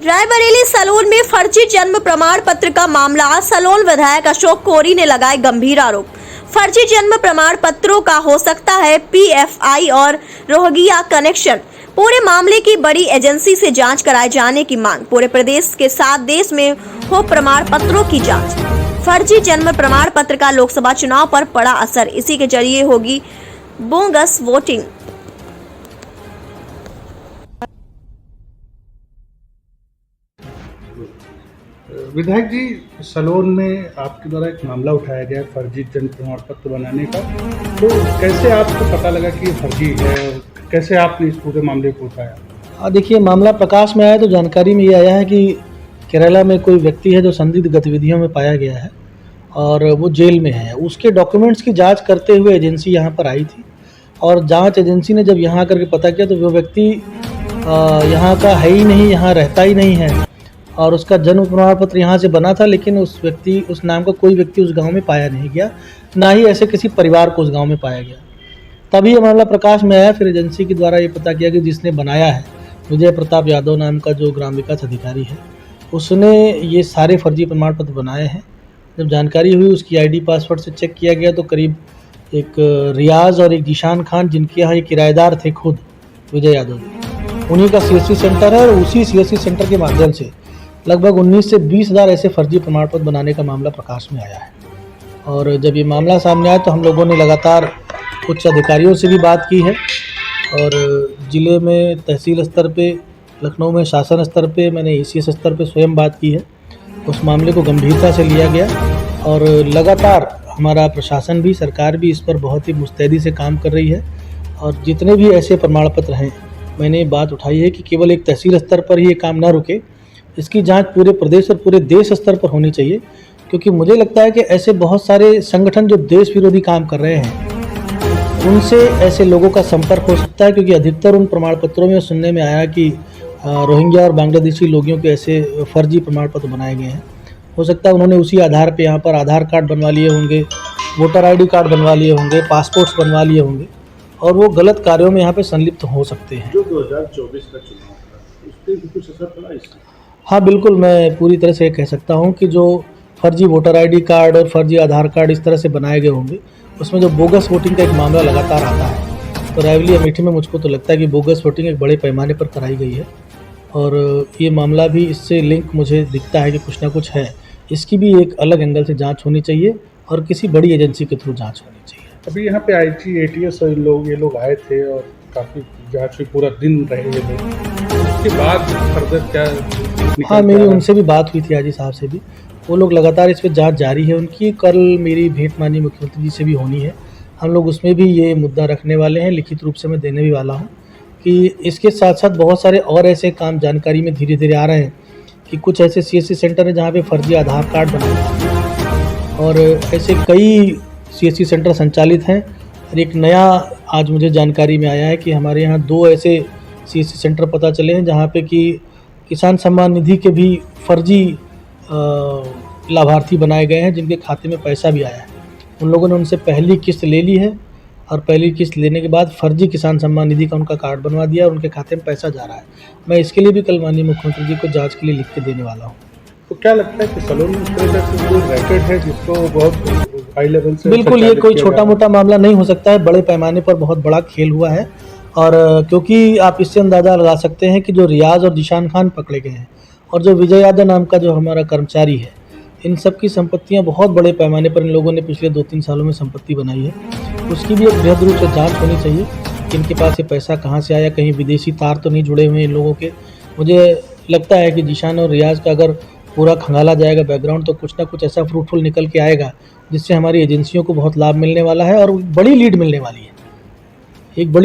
Raebareli salon में फर्जी जन्म प्रमाण पत्र का मामला। सलोन विधायक अशोक कोरी ने लगाए गंभीर आरोप। फर्जी जन्म प्रमाण पत्रों का हो सकता है पीएफआई और रोहंग्या कनेक्शन। पूरे मामले की बड़ी एजेंसी से जांच कराए जाने की मांग। पूरे प्रदेश के साथ देश में हो प्रमाण पत्रों की जांच। फर्जी जन्म प्रमाण पत्र का लोकसभा चुनाव पर पड़ा असर। इसी के जरिए होगी बोगस वोटिंग। विधायक जी, सलोन में आपके द्वारा एक मामला उठाया गया फर्जी जन्म प्रमाण पत्र बनाने का, तो कैसे आपको पता लगा कि ये फर्जी है और कैसे आपने इस पूरे मामले को उठाया? देखिए, मामला प्रकाश में आया तो जानकारी में ये आया है कि केरला में कोई व्यक्ति है जो संदिग्ध गतिविधियों में पाया गया है और वो जेल में है। उसके डॉक्यूमेंट्स की जांच करते हुए एजेंसी यहाँ पर आई थी और जांच एजेंसी ने जब यहाँ आकर के पता किया तो वो व्यक्ति यहाँ का है ही नहीं, यहाँ रहता ही नहीं है और उसका जन्म प्रमाण पत्र यहाँ से बना था, लेकिन उस नाम का कोई व्यक्ति उस गांव में पाया नहीं गया, ना ही ऐसे किसी परिवार को उस गांव में पाया गया। तभी ये मामला प्रकाश में आया। फिर एजेंसी के द्वारा ये पता किया कि जिसने बनाया है विजय प्रताप यादव नाम का जो ग्राम विकास अधिकारी है, उसने ये सारे फर्जी प्रमाण पत्र बनाए हैं। जब जानकारी हुई उसकी आईडी पासवर्ड से चेक किया गया तो करीब एक रियाज और एक जीशान खान, जिनके यहाँ ये किराएदार थे खुद विजय यादव, उन्हीं का सीएससी सेंटर है और उसी सीएससी सेंटर के माध्यम से लगभग 19 से 20 हज़ार ऐसे फर्जी प्रमाण पत्र बनाने का मामला प्रकाश में आया है। और जब ये मामला सामने आया तो हम लोगों ने लगातार उच्च अधिकारियों से भी बात की है और ज़िले में तहसील स्तर पे, लखनऊ में शासन स्तर पे, मैंने ECS स्तर पे स्वयं बात की है। उस मामले को गंभीरता से लिया गया और लगातार हमारा प्रशासन भी, सरकार भी इस पर बहुत ही मुस्तैदी से काम कर रही है। और जितने भी ऐसे प्रमाण पत्र हैं, मैंने बात उठाई है कि केवल एक तहसील स्तर पर ही ये काम ना रुके, इसकी जांच पूरे प्रदेश और पूरे देश स्तर पर होनी चाहिए, क्योंकि मुझे लगता है कि ऐसे बहुत सारे संगठन जो देश विरोधी काम कर रहे हैं, उनसे ऐसे लोगों का संपर्क हो सकता है, क्योंकि अधिकतर उन प्रमाण पत्रों में सुनने में आया कि रोहिंग्या और बांग्लादेशी लोगों के ऐसे फर्जी प्रमाण पत्र बनाए गए हैं। हो सकता है उन्होंने उसी आधार पे यहाँ पर आधार कार्ड बनवा लिए होंगे, वोटर ID कार्ड बनवा लिए होंगे, पासपोर्ट्स बनवा लिए होंगे और वो गलत कार्यों में यहाँ पे संलिप्त हो सकते हैं। जो 2024 का चुनाव था, उस पर भी कुछ असर पड़ा इससे? हाँ बिल्कुल, मैं पूरी तरह से कह सकता हूँ कि जो फर्जी वोटर ID कार्ड और फर्जी आधार कार्ड इस तरह से बनाए गए होंगे, उसमें जो बोगस वोटिंग का एक मामला लगातार आता है, तो रायबरेली अमेठी में मुझको तो लगता है कि बोगस वोटिंग एक बड़े पैमाने पर कराई गई है और ये मामला भी इससे लिंक मुझे दिखता है कि कुछ ना कुछ है। इसकी भी एक अलग एंगल से जांच होनी चाहिए और किसी बड़ी एजेंसी के थ्रू जांच होनी चाहिए। अभी यहाँ पे IG ATS और ये लोग आए थे और काफ़ी जांच में पूरा दिन रहे ये लोग, उसके बाद फर्दर क्या? हाँ, मेरी उनसे भी बात हुई थी, आजी साहब से भी। वो लोग लगातार इस पर जांच जारी है उनकी। कल मेरी भेंट माननीय मुख्यमंत्री जी से भी होनी है। हम लोग उसमें भी ये मुद्दा रखने वाले हैं, लिखित रूप से मैं देने भी वाला हूँ कि इसके साथ साथ बहुत सारे और ऐसे काम जानकारी में धीरे धीरे आ रहे हैं कि कुछ ऐसे CSC सेंटर हैं जहाँ पे फर्जी आधार कार्ड बनाए जाते हैं और ऐसे कई CSC सेंटर संचालित हैं। और एक नया आज मुझे जानकारी में आया है कि हमारे यहाँ 2 ऐसे CSC सेंटर पता चले हैं जहाँ पे कि किसान सम्मान निधि के भी फर्जी लाभार्थी बनाए गए हैं, जिनके खाते में पैसा भी आया है। उन लोगों ने उनसे पहली किस्त ले ली है और पहली किस्त लेने के बाद फर्जी किसान सम्मान निधि का उनका कार्ड बनवा दिया और उनके खाते में पैसा जा रहा है। मैं इसके लिए भी कल माननीय मुख्यमंत्री जी को जांच के लिए लिख के देने वाला हूँ। तो क्या लगता है कि सलोन में इस तरह का कोई रैकेट है जिसको बहुत हाई लेवल से? बिल्कुल, ये कोई छोटा मोटा मामला नहीं हो सकता है, बड़े पैमाने पर बहुत बड़ा खेल हुआ है। और क्योंकि आप इससे अंदाज़ा लगा सकते हैं कि जो रियाज और जीशान खान पकड़े गए हैं और जो विजय यादव नाम का जो हमारा कर्मचारी है, इन सब की संपत्तियां बहुत बड़े पैमाने पर इन लोगों ने पिछले 2-3 सालों में संपत्ति बनाई है। उसकी भी एक बृहद रूप से जांच होनी चाहिए कि इनके पास ये पैसा कहाँ से आया, कहीं विदेशी तार तो नहीं जुड़े हुए इन लोगों के। मुझे लगता है कि जीशान और रियाज का अगर पूरा खंगाला जाएगा बैकग्राउंड, तो कुछ ना कुछ ऐसा फ्रूटफुल निकल के आएगा जिससे हमारी एजेंसियों को बहुत लाभ मिलने वाला है और बड़ी लीड मिलने वाली है, एक बड़ी